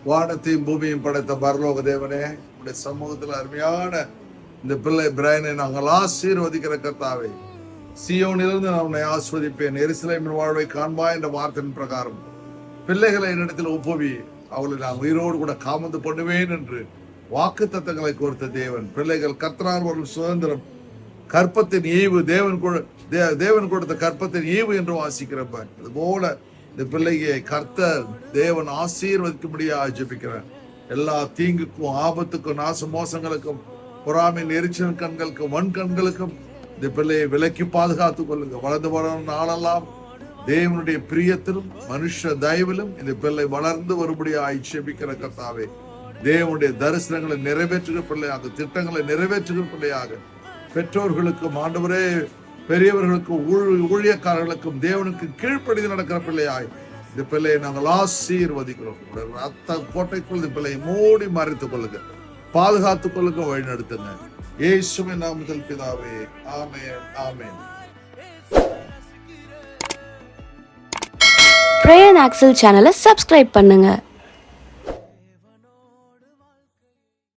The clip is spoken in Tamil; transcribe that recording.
வானத்தையும் பூமியும் படைத்த பரலோக தேவனே, உடைய சமூகத்தில் அருமையான இந்த பிள்ளை பிரையனை நாங்கள் ஆசீர்வதிக்கிற கர்த்தாவே, சீயோனிலிருந்து நான் உன்னை ஆஸ்வதிப்பேன், எருசலேமின் வாழ்வை காண்பா என்ற வார்த்தையின் பிரகாரம் பிள்ளைகளை என்னிடத்தில் ஒப்புவி, அவளை நான் உயிரோடு கூட காமந்து பண்ணுவேன் என்று வாக்கு தத்தங்களை கொடுத்த தேவன். பிள்ளைகள் கர்த்தரால் வரும் சுதந்திரம், கற்பத்தின் ஈவு, தேவன் கொடுத்த கற்பத்தின் ஈவு என்று வாசிக்கிறப்ப, இது போல இந்த பிள்ளையை கர்த்தர் தேவன் ஆசீர்வதிக்கும்படியாக ஜெபிக்கிறேன். எல்லா தீங்குக்கும், ஆபத்துக்கும், நாச மோசங்களுக்கும், பொறாமை எரிச்சல் கண்களுக்கும், வன் கண்களுக்கும் இந்த பிள்ளையை விலக்கி பாதுகாத்துக் கொள்ளுங்க. வளர்ந்து வளரும் நாளெல்லாம் தேவனுடைய பிரியத்திலும் மனுஷ தயவிலும் இந்த பிள்ளை வளர்ந்து வரும்படியாக ஜெபிக்கிற கர்த்தாவே, தேவனுடைய தரிசனங்களை நிறைவேற்றுகிற பிள்ளையாக, திட்டங்களை நிறைவேற்றுகிற பிள்ளையாக, பெற்றோர்களுக்கும் ஆண்டவரே பெரியவர்களுக்கும் ஊழியக்காரர்களுக்கும் தேவனுக்கு கீழ்ப்படிந்து நடக்கிற பிள்ளையாய் இந்த பிள்ளையை நாங்கள் ஆசீர்வதிக்கிறோம். ரத்த கோட்டைக்குள் இந்த பிள்ளையை மூடி மறைத்துக் கொள்ளுங்க, பாதுகாத்துக் கொள்ளுங்க, வழி நடத்துங்க. இயேசுவின் நாமத்தில் பிதாவே, ஆமென், ஆமென். பிரேயர் ஆக்சல் சேனலை சப்ஸ்கிரைப் பண்ணுங்க.